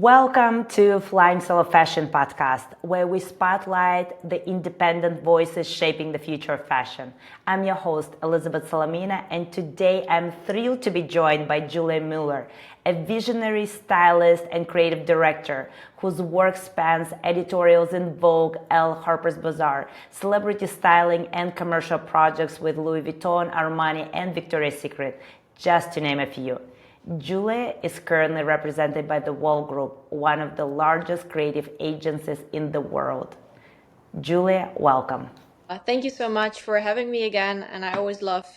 Welcome to Flying Solo Fashion Podcast, where we spotlight the independent voices shaping the future of fashion. I'm your host, Elizabeth Solomeina, and today I'm thrilled to be joined by Julia Muller, a visionary stylist and creative director whose work spans editorials in Vogue, Elle, Harper's Bazaar, celebrity styling and commercial projects with Louis Vuitton, Armani, and Victoria's Secret, just to name a few. Julia is currently represented by the Vogue Group, one of the largest creative agencies in the world. Julia, welcome. Thank you so much for having me again. And I always love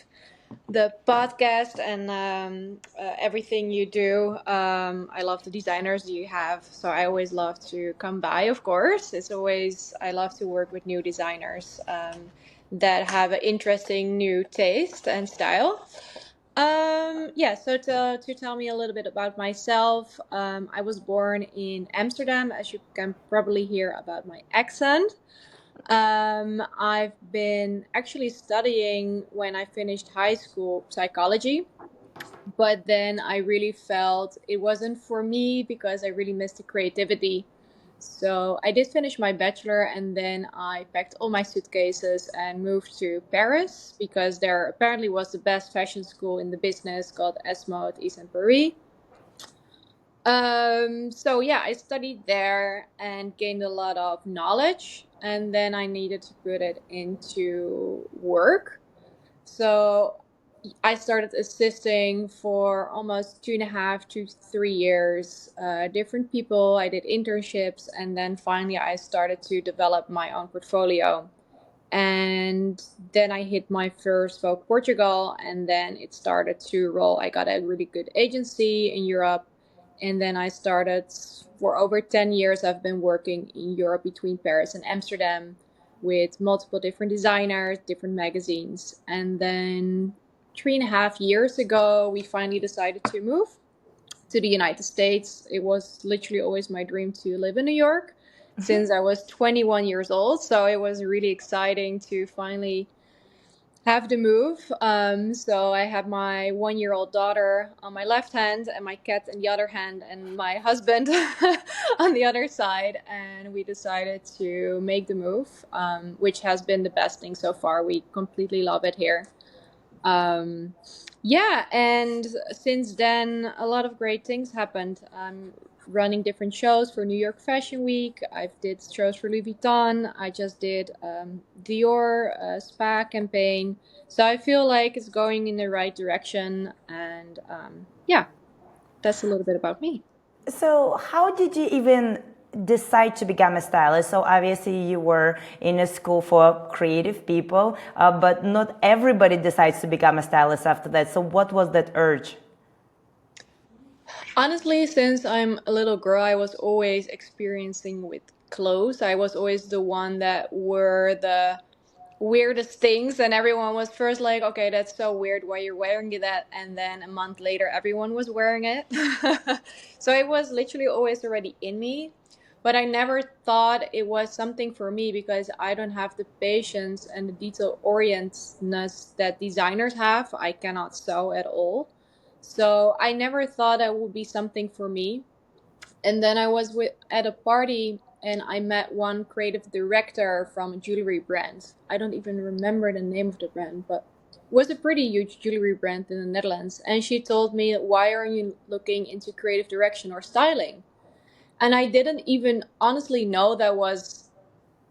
the podcast and everything you do. I love the designers you have. So I always love to come by, of course. I love to work with new designers that have an interesting new taste and style. So to tell me a little bit about myself, I was born in Amsterdam, as you can probably hear about my accent. I've been actually studying when I finished high school psychology, but then I really felt it wasn't for me because I really missed the creativity. So I did finish my bachelor and then I packed all my suitcases and moved to Paris because there apparently was the best fashion school in the business called ESMO at East and Paris. I studied there and gained a lot of knowledge, and then I needed to put it into work. So I started assisting for almost 2.5 to 3 years, different people. I did internships, and then finally I started to develop my own portfolio. And then I hit my first Vogue Portugal, and then it started to roll. I got a really good agency in Europe, and then I started for over 10 years. I've been working in Europe between Paris and Amsterdam with multiple different designers, different magazines. And then 3.5 years ago, we finally decided to move to the United States. It was literally always my dream to live in New York since I was 21 years old. So it was really exciting to finally have the move. So I have my 1-year-old daughter on my left hand and my cat on the other hand and my husband on the other side. And we decided to make the move, which has been the best thing so far. We completely love it here. And since then, a lot of great things happened. I'm running different shows for New York Fashion Week. I've did shows for Louis Vuitton. I just did Dior spa campaign. So I feel like it's going in the right direction. And that's a little bit about me. So how did you even decide to become a stylist? So obviously you were in a school for creative people, but not everybody decides to become a stylist after that. So what was that urge? Honestly, since I'm a little girl, I was always experiencing with clothes. I was always the one that wore the weirdest things, and everyone was first like, okay, that's so weird why you're wearing that, and then a month later everyone was wearing it. So it was literally always already in me, but I never thought it was something for me because I don't have the patience and the detail orientedness that designers have. I cannot sew at all, so I never thought that would be something for me. And then I was at a party and I met one creative director from a jewelry brand. I don't even remember the name of the brand, but it was a pretty huge jewelry brand in the Netherlands. And she told me, why are you looking into creative direction or styling? And I didn't even honestly know that was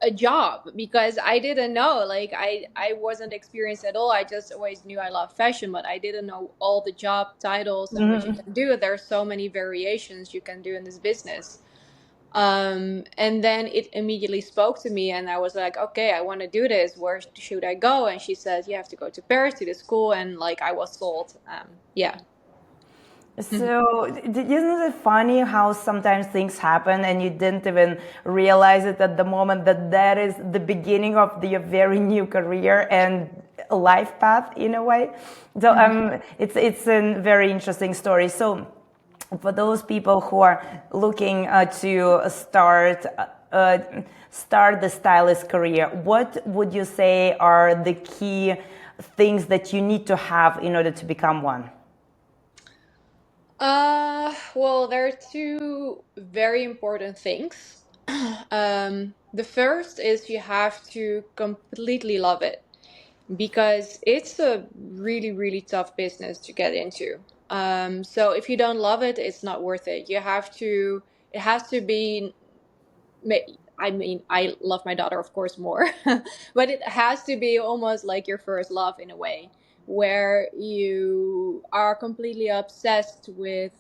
a job because I didn't know, like I wasn't experienced at all. I just always knew I love fashion, but I didn't know all the job titles and what you can do. There's so many variations you can do in this business. And then it immediately spoke to me and I was like, okay, I want to do this. Where should I go? And she said, you have to go to Paris to the school. And like, I was sold. So isn't it funny how sometimes things happen and you didn't even realize it at the moment that is the beginning of your very new career and life path in a way? So it's a very interesting story. So for those people who are looking to start the stylist career, what would you say are the key things that you need to have in order to become one? Well, there are two very important things. The first is you have to completely love it because it's a really, really tough business to get into. So if you don't love it, it's not worth it. It has to be I mean, I love my daughter, of course, more, but it has to be almost like your first love in a way, where you are completely obsessed with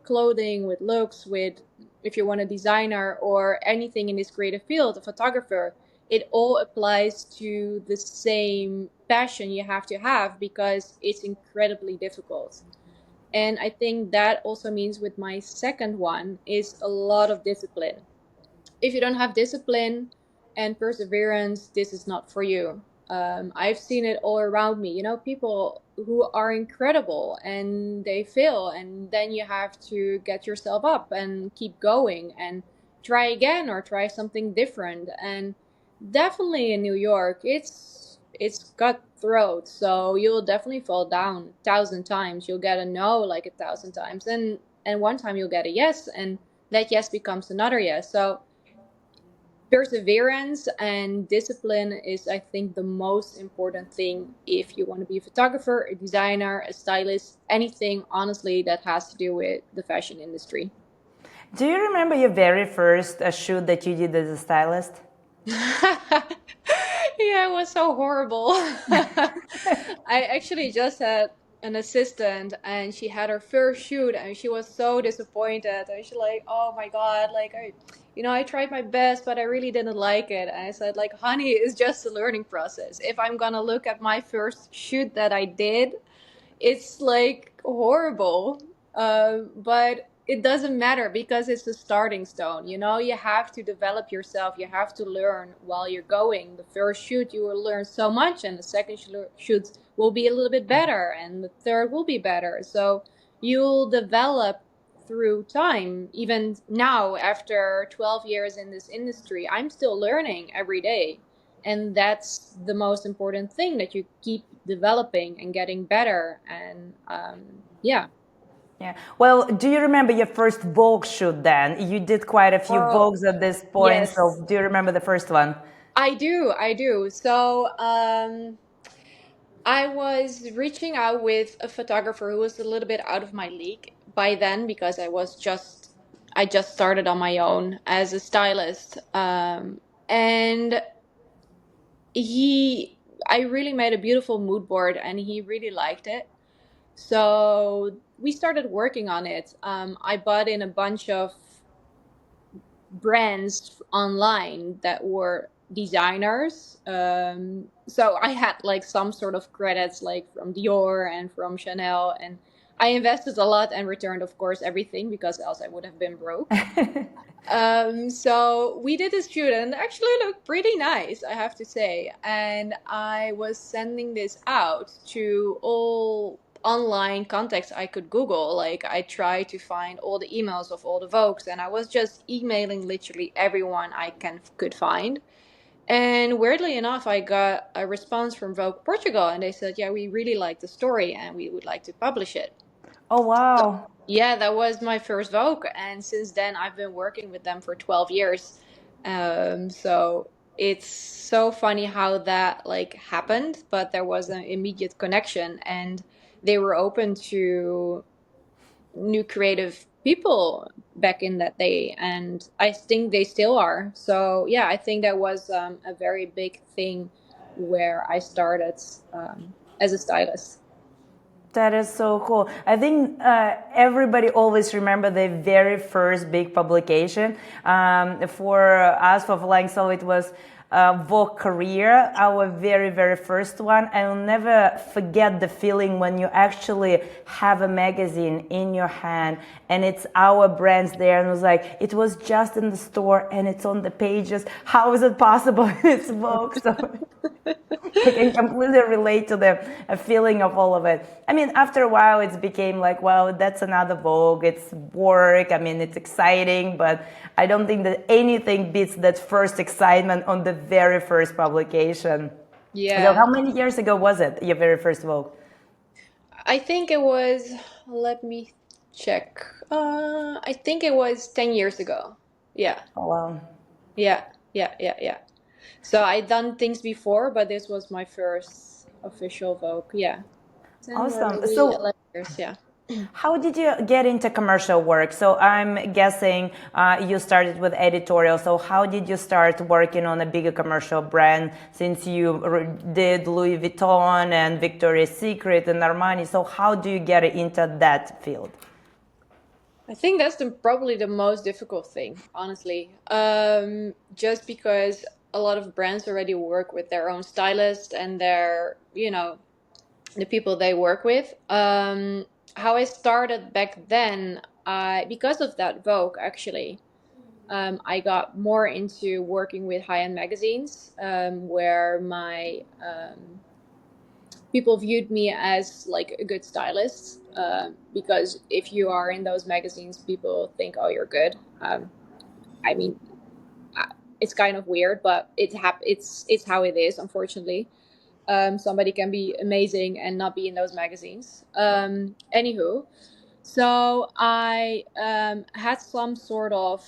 clothing, with looks, with if you want a designer or anything in this creative field, a photographer, it all applies to the same passion you have to have because it's incredibly difficult. And I think that also means with my second one is a lot of discipline. If you don't have discipline and perseverance, this is not for you. I've seen it all around me. You know, people who are incredible and they fail, and then you have to get yourself up and keep going and try again or try something different. And definitely in New York, it's cutthroat. So you'll definitely fall down 1,000 times. You'll get a no like 1,000 times, and one time you'll get a yes, and that yes becomes another yes. So perseverance and discipline is, I think, the most important thing if you want to be a photographer, a designer, a stylist, anything honestly that has to do with the fashion industry. Do you remember your very first shoot that you did as a stylist? Yeah, it was so horrible. I actually just had an assistant and she had her first shoot and she was so disappointed. And she's like, "Oh my God, I tried my best, but I really didn't like it." And I said, like, "Honey, it's just a learning process. If I'm gonna look at my first shoot that I did, it's like horrible. But it doesn't matter because it's a starting stone. You know, you have to develop yourself. You have to learn while you're going. The first shoot, you will learn so much, and the second shoot will be a little bit better, and the third will be better. So you'll develop through time. Even now, after 12 years in this industry, I'm still learning every day. And that's the most important thing, that you keep developing and getting better. And yeah. Yeah. Well, do you remember your first Vogue shoot then? You did quite a few Oh, Vogues at this point, yes, so do you remember the first one? I do. So I was reaching out with a photographer who was a little bit out of my league by then because I just started on my own as a stylist. And he I really made a beautiful mood board and he really liked it. So we started working on it. I bought in a bunch of brands online that were designers. So I had like some sort of credits like from Dior and from Chanel, and I invested a lot and returned, of course, everything because else I would have been broke. So we did this shoot and it actually looked pretty nice, I have to say. And I was sending this out to all online contacts I could Google. Like I tried to find all the emails of all the Vogues and I was just emailing literally everyone I could find. And weirdly enough, I got a response from Vogue Portugal and they said, "Yeah, we really like the story and we would like to publish it." Oh, So, wow. yeah, that was my first Vogue, and since then I've been working with them for 12 years. So it's so funny how that like happened, but there was an immediate connection, and they were open to new creative people back in that day, and I think they still are. So yeah, I think that was a very big thing where I started as a stylist. That is so cool. I think everybody always remember the very first big publication. For us, for Flying Solo, it was Vogue Career, our very, very first one. I will never forget the feeling when you actually have a magazine in your hand and it's our brands there. And it was like, it was just in the store and it's on the pages. How is it possible? It's Vogue. So I can completely relate to the feeling of all of it. I mean, after a while, it became like, well, that's another Vogue. It's work. I mean, it's exciting, but I don't think that anything beats that first excitement on the very first publication. So, Yeah. how many years ago was it, your very first Vogue? I think it was, let me check. I think it was 10 years ago. Yeah, Oh, wow. yeah, yeah. So I done things before, but this was my first official Vogue. Yeah, 10 or Awesome. maybe So 11 years. Yeah. how did you get into commercial work? So I'm guessing you started with editorial. So how did you start working on a bigger commercial brand since you did Louis Vuitton and Victoria's Secret and Armani? So how do you get into that field? I think that's probably the most difficult thing, honestly. Just because a lot of brands already work with their own stylist and their, the people they work with. How I started back then, because of that Vogue, actually, I got more into working with high-end magazines, where my people viewed me as like a good stylist, because if you are in those magazines, people think, oh, you're good. I mean, it's kind of weird, but it's how it is, unfortunately. Somebody can be amazing and not be in those magazines. Anywho, so I had some sort of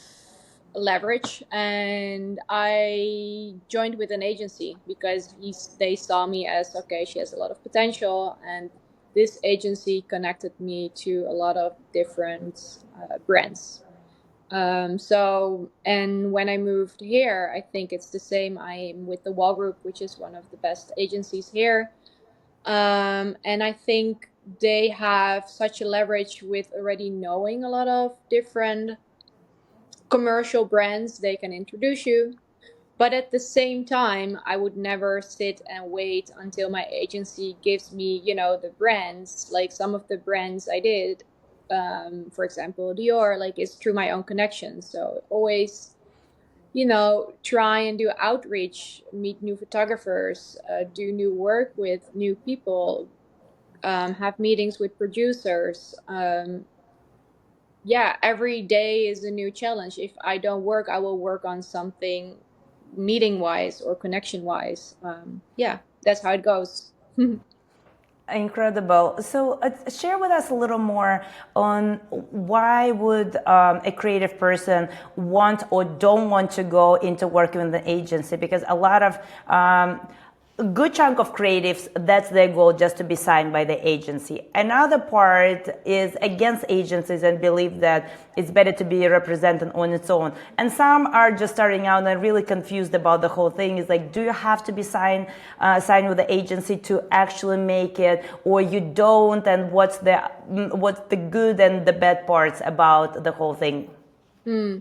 leverage, and I joined with an agency because they saw me as, okay, she has a lot of potential, and this agency connected me to a lot of different brands. And when I moved here, I think it's the same. I'm with the Wall Group, which is one of the best agencies here. And I think they have such a leverage with already knowing a lot of different commercial brands they can introduce you. But at the same time, I would never sit and wait until my agency gives me, the brands. Like some of the brands I did, for example, Dior, like it's through my own connections. So always, try and do outreach, meet new photographers, do new work with new people, have meetings with producers. Yeah, every day is a new challenge. If I don't work, I will work on something meeting wise or connection wise. Yeah, that's how it goes. Incredible. So, share with us a little more on why would a creative person want or don't want to go into working with an agency? Because a lot of a good chunk of creatives, that's their goal, just to be signed by the agency. Another part is against agencies and believe that it's better to be represented on its own. And some are just starting out and really confused about the whole thing. It's like, do you have to be signed with the agency to actually make it, or you don't? And what's the good and the bad parts about the whole thing? Hmm.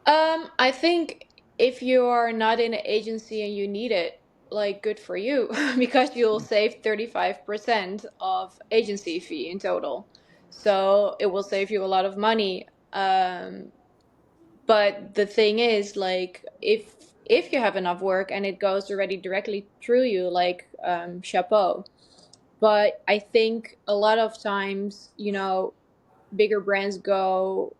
I think if you are not in an agency and you need it, like good for you, because you'll save 35% of agency fee in total. So it will save you a lot of money. But the thing is, like, if you have enough work and it goes already directly through you, like, chapeau. But I think a lot of times, bigger brands go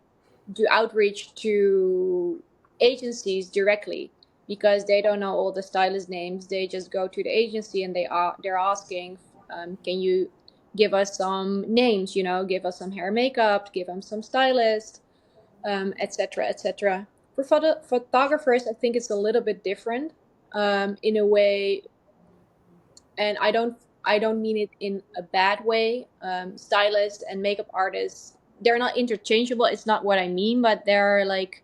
do outreach to agencies directly because they don't know all the stylist names. They just go to the agency and they're asking, can you give us some names? Give us some hair, makeup, give them some stylist, etc., etc. For photographers, I think it's a little bit different, in a way, and I don't mean it in a bad way. Stylists and makeup artists, they're not interchangeable. It's not what I mean, but they're like,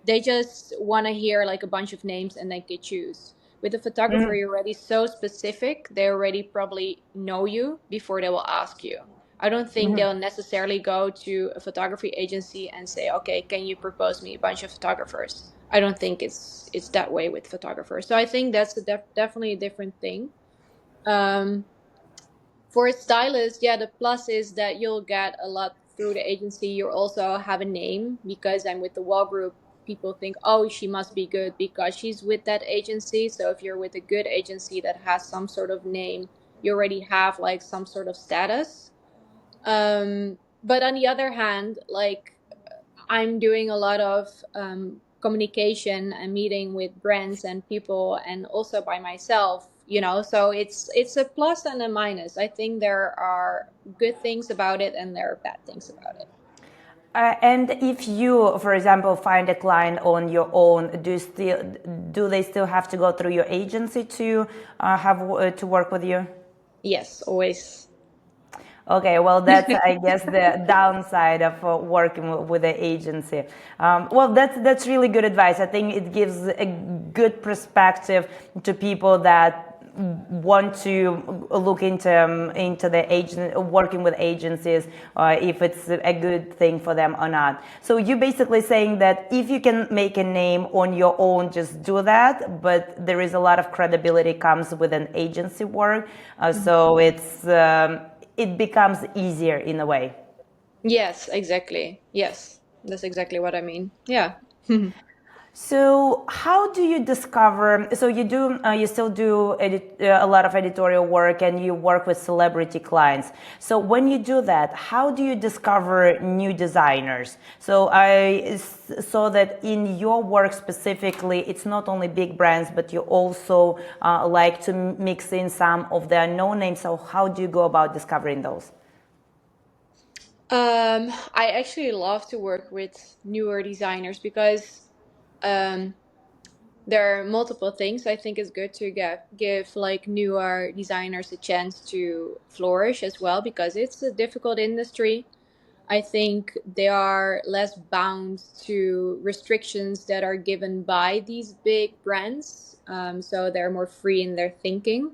they just want to hear like a bunch of names and then they choose. With a photographer, you're already so specific. They already probably know you before they will ask you. I don't think they'll necessarily go to a photography agency and say, okay, can you propose me a bunch of photographers? I don't think it's that way with photographers. So I think that's definitely a different thing. um, for a stylist, yeah, the plus is that you'll get a lot through the agency. You also have a name because I'm with the Wall Group. People think, oh, she must be good because she's with that agency. So if you're with a good agency that has some sort of name, you already have like some sort of status. But on the other hand, like, I'm doing a lot of communication and meeting with brands and people, and also by myself, So it's a plus and a minus. I think there are good things about it and there are bad things about it. And if you, for example, find a client on your own, do they still have to go through your agency to to work with you? Yes, always. Okay, well, that's, I guess, the downside of working with the agency. Well, that's really good advice. I think it gives a good perspective to people that want to look into the agent working with agencies, if it's a good thing for them or not. So you're basically saying that if you can make a name on your own, just do that. But there is a lot of credibility comes with an agency work, so it becomes easier in a way. Yes, exactly. Yes, that's exactly what I mean. Yeah. So how do you discover? So you still do a lot of editorial work, and you work with celebrity clients. So when you do that, how do you discover new designers? So saw that in your work specifically, it's not only big brands, but you also like to mix in some of the unknown names. So how do you go about discovering those? I actually love to work with newer designers because um, there are multiple things. I think it's good to give like newer designers a chance to flourish as well because it's a difficult industry. I think they are less bound to restrictions that are given by these big brands. So they're more free in their thinking.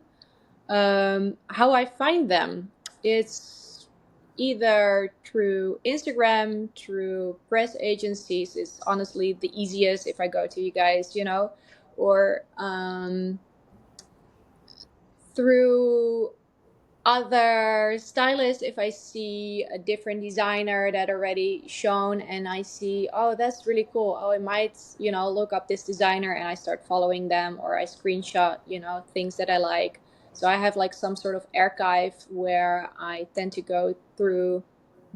How I find them, it's either through Instagram, through press agencies is honestly the easiest if I go to you guys, or through other stylists if I see a different designer that already shown and I see, oh, that's really cool, oh, I might look up this designer and I start following them, or I screenshot things that I like. So I have like some sort of archive where I tend to go through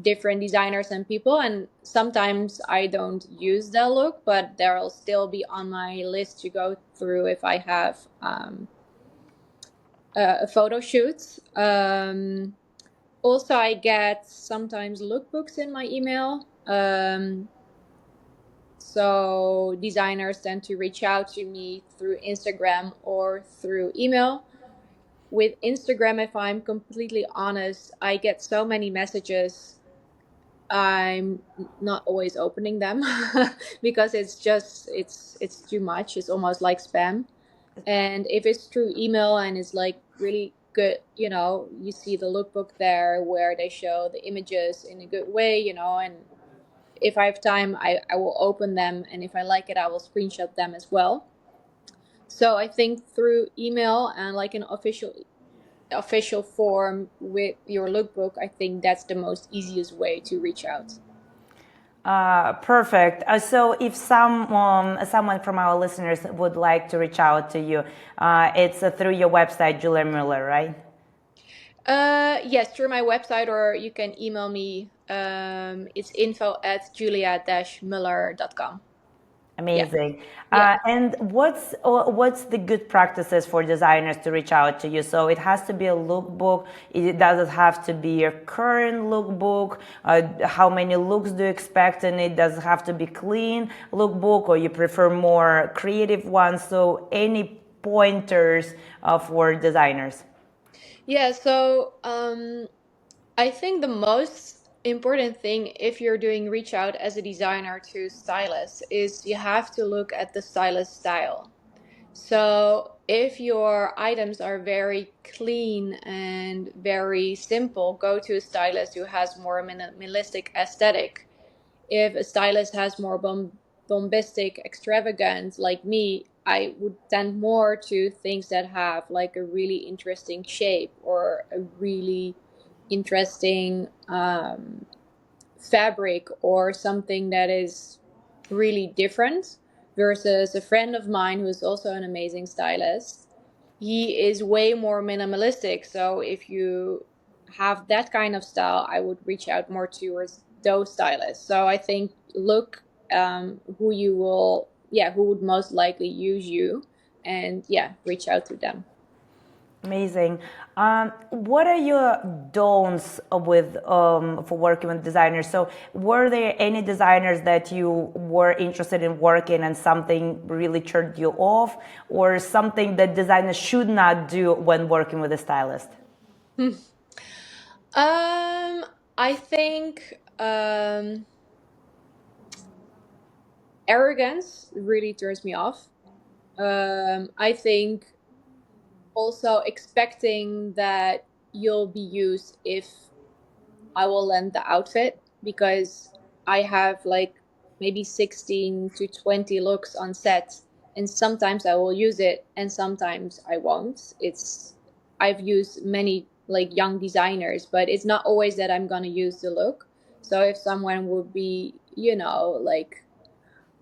different designers and people, and sometimes I don't use their look, but they'll still be on my list to go through if I have a photo shoot. Also, I get sometimes lookbooks in my email. So designers tend to reach out to me through Instagram or through email. With Instagram, if I'm completely honest, I get so many messages. I'm not always opening them because it's too much. It's almost like spam. And if it's through email and it's like really good, you see the lookbook there where they show the images in a good way, and if I have time, I will open them. And if I like it, I will screenshot them as well. So I think through email and like an official form with your lookbook, I think that's the most easiest way to reach out. Perfect. So if someone from our listeners would like to reach out to you, it's through your website, Julia Muller, right? Yes, through my website, or you can email me. It's info@julia-muller.com. Yeah. Amazing. Yeah. And what's the good practices for designers to reach out to you? So it has to be a lookbook. It doesn't have to be your current lookbook. How many looks do you expect in it? Does it have to be clean lookbook, or you prefer more creative ones? So any pointers for designers? Yeah. So I think the most important thing if you're doing reach out as a designer to stylists is you have to look at the stylist style. So if your items are very clean and very simple, go to a stylist who has more minimalistic aesthetic. If a stylist has more bombastic, extravagant, like me, I would tend more to things that have like a really interesting shape or a really interesting fabric or something that is really different, versus a friend of mine who's also an amazing stylist. He is way more minimalistic. So if you have that kind of style, I would reach out more towards those stylists. So I think look who would most likely use you, and yeah, reach out to them. Amazing. What are your don'ts with for working with designers? So, were there any designers that you were interested in working and something really turned you off, or something that designers should not do when working with a stylist? I think arrogance really turns me off. I think also expecting that you'll be used if I will lend the outfit, because I have like maybe 16 to 20 looks on set, and sometimes I will use it and sometimes I won't. I've used many like young designers, but it's not always that I'm going to use the look. So if someone would be, like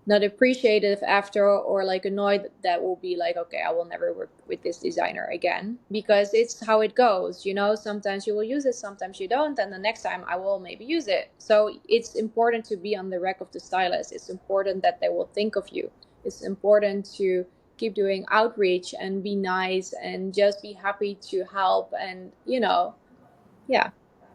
not appreciative after, or like annoyed, that will be like, okay, I will never work with this designer again, because it's how it goes, sometimes you will use it, sometimes you don't, and the next time I will maybe use it. So it's important to be on the rack of the stylist. It's important that they will think of you. It's important to keep doing outreach and be nice and just be happy to help, and yeah,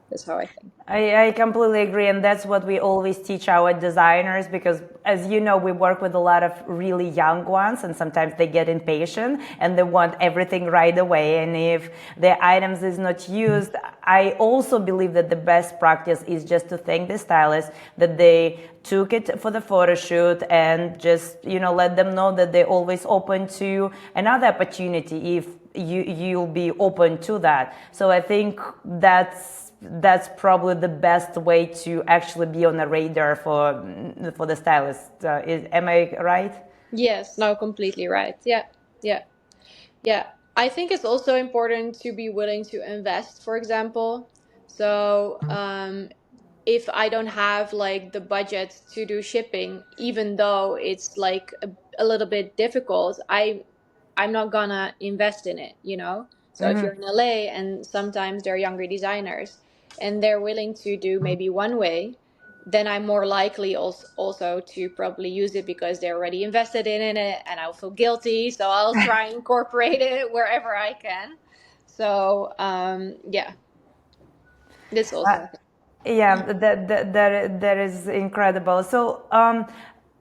that's how I think. I completely agree, and that's what we always teach our designers, because, as you know, we work with a lot of really young ones, and sometimes they get impatient and they want everything right away. And if the items is not used, I also believe that the best practice is just to thank the stylist that they took it for the photo shoot, and just let them know that they're always open to another opportunity if you'll be open to that. So I think that's probably the best way to actually be on the radar for the stylist. Am I right? Yes, no, completely right. Yeah, yeah. Yeah, I think it's also important to be willing to invest, for example. So, if I don't have like the budget to do shipping, even though it's like a little bit difficult, I'm not gonna invest in it. So if you're in LA and sometimes there are younger designers and they're willing to do maybe one way, then I'm more likely also to probably use it because they're already invested in it, and I'll feel guilty. So I'll try and incorporate it wherever I can. So yeah, this Uh, also. yeah, that is incredible. So,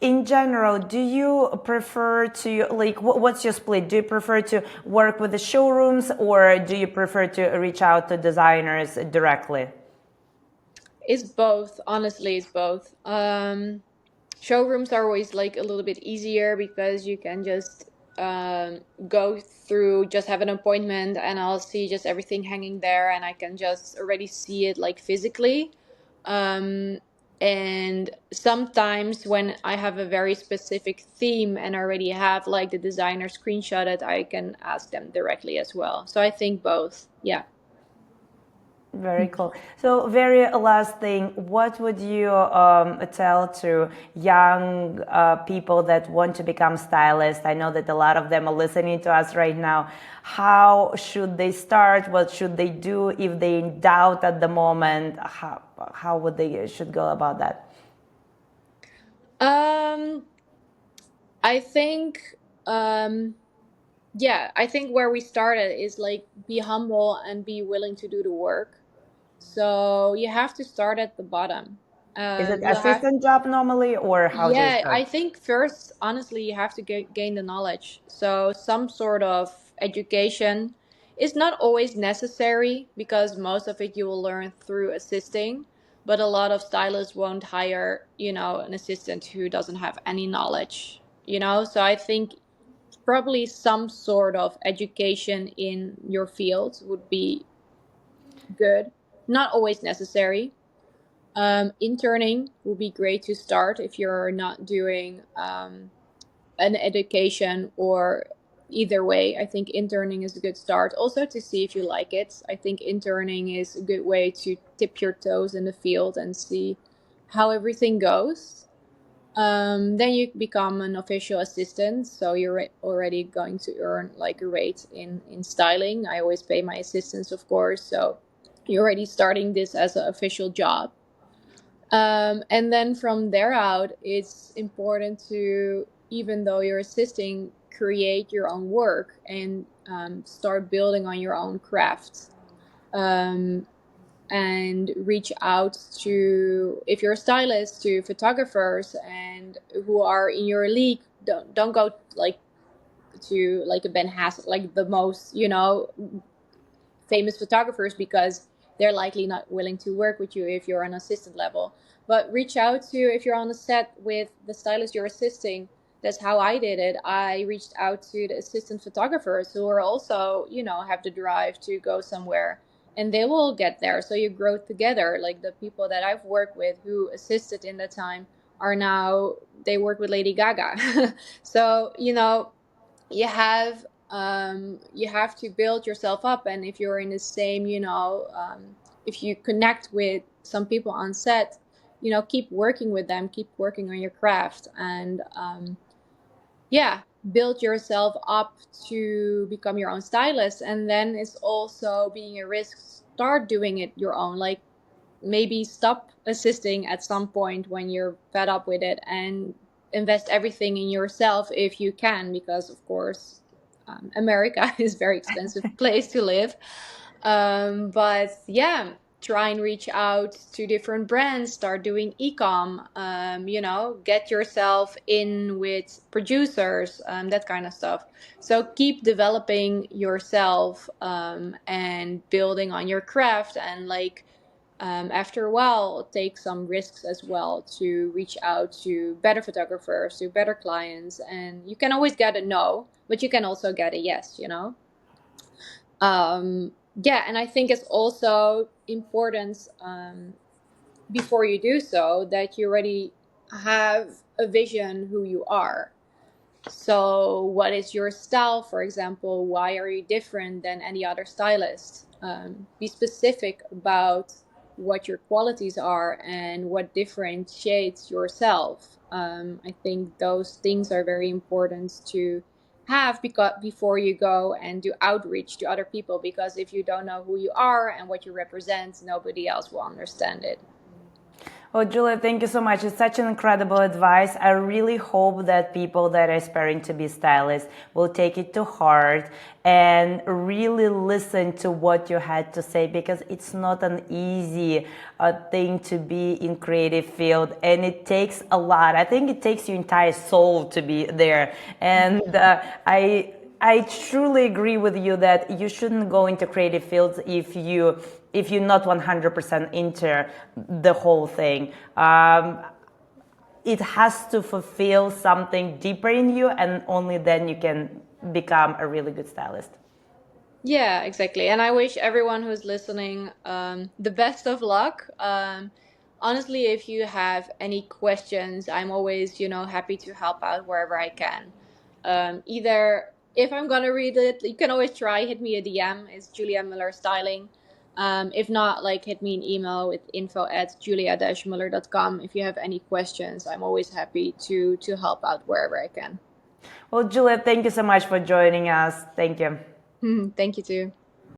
in general, do you prefer to, like, what's your split? Do you prefer to work with the showrooms, or do you prefer to reach out to designers directly? It's both. Honestly, it's both. Showrooms are always like a little bit easier because you can just go through, just have an appointment, and I'll see just everything hanging there, and I can just already see it like physically. Um, and sometimes when I have a very specific theme and already have like the designer screenshotted, I can ask them directly as well. So I think both. Yeah. Very cool. So, very last thing, what would you tell to young people that want to become stylists? I know that a lot of them are listening to us right now. How should they start? What should they do if they in doubt at the moment? How would they should go about that? Um, I think, um, yeah, I think where we started is like be humble and be willing to do the work. So you have to start at the bottom. Is it You have, assistant job normally, or how do you yeah, start? I think first, honestly, you have to gain the knowledge. So some sort of education is not always necessary because most of it you will learn through assisting. But a lot of stylists won't hire, an assistant who doesn't have any knowledge. So I think probably some sort of education in your field would be good. Not always necessary. Interning would be great to start if you're not doing an education, or either way. I think interning is a good start. Also to see if you like it. I think interning is a good way to dip your toes in the field and see how everything goes. Then you become an official assistant, so you're already going to earn like a rate in styling. I always pay my assistants, of course, so you're already starting this as an official job. And then from there out, it's important to, even though you're assisting, create your own work and start building on your own craft. And reach out to, if you're a stylist, to photographers and who are in your league. Don't go like to like a Ben Hassel, like the most, famous photographers, because they're likely not willing to work with you if you're on assistant level. But reach out to, if you're on a set with the stylist you're assisting. That's how I did it. I reached out to the assistant photographers who are also, have the drive to go somewhere, and they will get there. So you grow together. Like the people that I've worked with who assisted in that time are now, they work with Lady Gaga. So, you have to build yourself up. And if you're in the same, if you connect with some people on set, keep working with them, keep working on your craft, and build yourself up to become your own stylist. And then it's also being a risk, start doing it your own. Like maybe stop assisting at some point when you're fed up with it, and invest everything in yourself if you can, because of course America is a very expensive place to live. But yeah, try and reach out to different brands, start doing e-com, get yourself in with producers, that kind of stuff. So keep developing yourself, and building on your craft, and after a while, take some risks as well to reach out to better photographers, to better clients. And you can always get a no, but you can also get a yes. And I think it's also important, before you do so, that you already have a vision who you are. So what is your style, for example? Why are you different than any other stylist? Be specific about what your qualities are and what differentiates yourself. I think those things are very important to have, because before you go and do outreach to other people, because if you don't know who you are and what you represent, nobody else will understand it. Oh, Julia, thank you so much. It's such an incredible advice. I really hope that people that are aspiring to be stylists will take it to heart and really listen to what you had to say, because it's not an easy thing to be in creative field, and it takes a lot. I think it takes your entire soul to be there. And I truly agree with you that you shouldn't go into creative fields if you're not 100% into the whole thing. It has to fulfill something deeper in you, and only then you can become a really good stylist. Yeah, exactly. And I wish everyone who's listening the best of luck. Honestly, if you have any questions, I'm always, happy to help out wherever I can. Either if I'm gonna read it, you can always try, hit me a DM. It's Julia Muller Styling. If not, hit me an email with info@julia-muller.com. If you have any questions, I'm always happy to help out wherever I can. Well, Julia, thank you so much for joining us. Thank you. Thank you too.